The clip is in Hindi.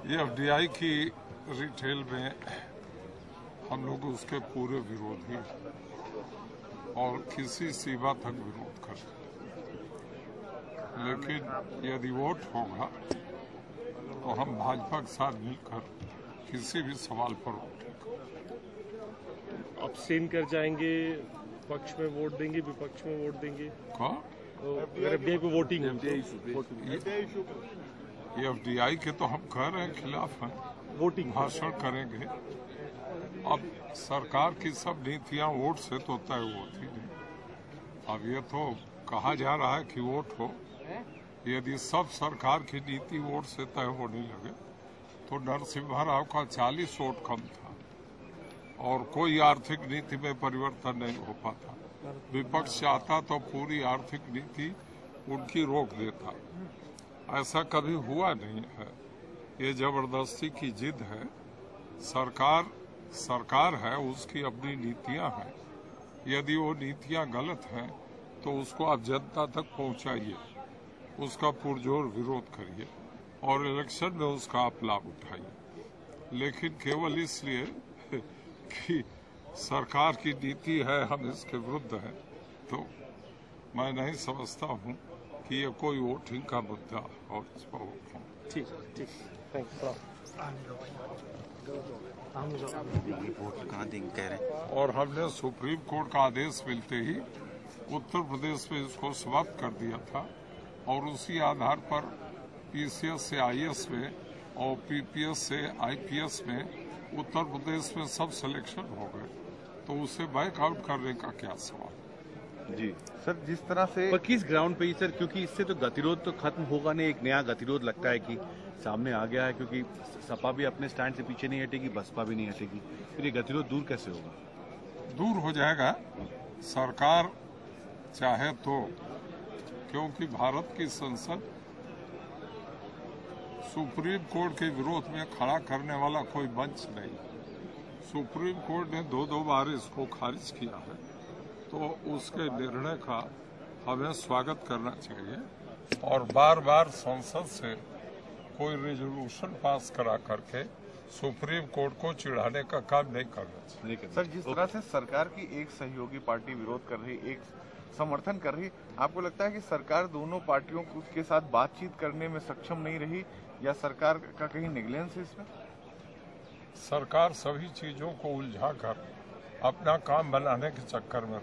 ये एफडीआई की रिटेल में हम लोग उसके पूरे विरोधी और किसी सीमा तक विरोध करें, लेकिन यदि वोट होगा तो हम भाजपा के साथ मिलकर किसी भी सवाल पर उठेंगे। अब्सटेन कर जाएंगे, पक्ष में वोट देंगे, विपक्ष में वोट देंगे? एफडीआई पे वोटिंग ये एफडीआई के तो हम कह रहे हैं खिलाफ हैं, वोटिंग भाषण करेंगे। अब सरकार की सब नीतियां वोट से तो तय होती नहीं। अब ये तो कहा जा रहा है कि वोट हो, यदि सब सरकार की नीति वोट से तय होने लगे तो नरसिम्हा राव का 40 वोट कम था और कोई आर्थिक नीति में परिवर्तन नहीं हो पाता। विपक्ष चाहता तो पूरी आर्थिक नीति उनकी रोक देता। ऐसा कभी हुआ नहीं है। ये जबरदस्ती की जिद है। सरकार है, उसकी अपनी नीतियां हैं। यदि वो नीतियां गलत हैं तो उसको आप जनता तक पहुंचाइए, उसका पुरजोर विरोध करिए और इलेक्शन में उसका आप लाभ उठाइए। लेकिन केवल इसलिए कि सरकार की नीति है हम इसके विरुद्ध हैं, तो मैं नहीं समझता हूं कि ये कोई वोटिंग का मुद्दा और इस पर वोट हो। ठीक, थैंक यू। और हमने सुप्रीम कोर्ट का आदेश मिलते ही उत्तर प्रदेश में इसको समाप्त कर दिया था और उसी आधार पर पीसीएस से आईएएस में और पीपीएस से आईपीएस में उत्तर प्रदेश में सब सिलेक्शन हो गए, तो उसे बैकआउट करने का क्या सवाल? जी सर, जिस तरह से पर किस ग्राउंड पे ही सर, क्योंकि इससे तो गतिरोध तो खत्म होगा नहीं, एक नया गतिरोध लगता है कि सामने आ गया है, क्योंकि सपा भी अपने स्टैंड से पीछे नहीं हटेगी, बसपा भी नहीं हटेगी, फिर ये गतिरोध दूर कैसे होगा? दूर हो जाएगा सरकार चाहे तो, क्योंकि भारत की संसद सुप्रीम कोर्ट के विरोध में खड़ा करने वाला कोई मंच नहीं। सुप्रीम कोर्ट ने दो बार इसको खारिज किया है, तो उसके निर्णय का हमें स्वागत करना चाहिए और बार बार संसद से कोई रेजोल्यूशन पास करा करके सुप्रीम कोर्ट को चिढ़ाने का काम नहीं करना चाहिए। सर, जिस तरह से सरकार की एक सहयोगी पार्टी विरोध कर रही, एक समर्थन कर रही, आपको लगता है कि सरकार दोनों पार्टियों के साथ बातचीत करने में सक्षम नहीं रही या सरकार का कहीं नेग्लिजेंस है इसमें? सरकार सभी चीजों को उलझाकर अपना काम बनाने के चक्कर में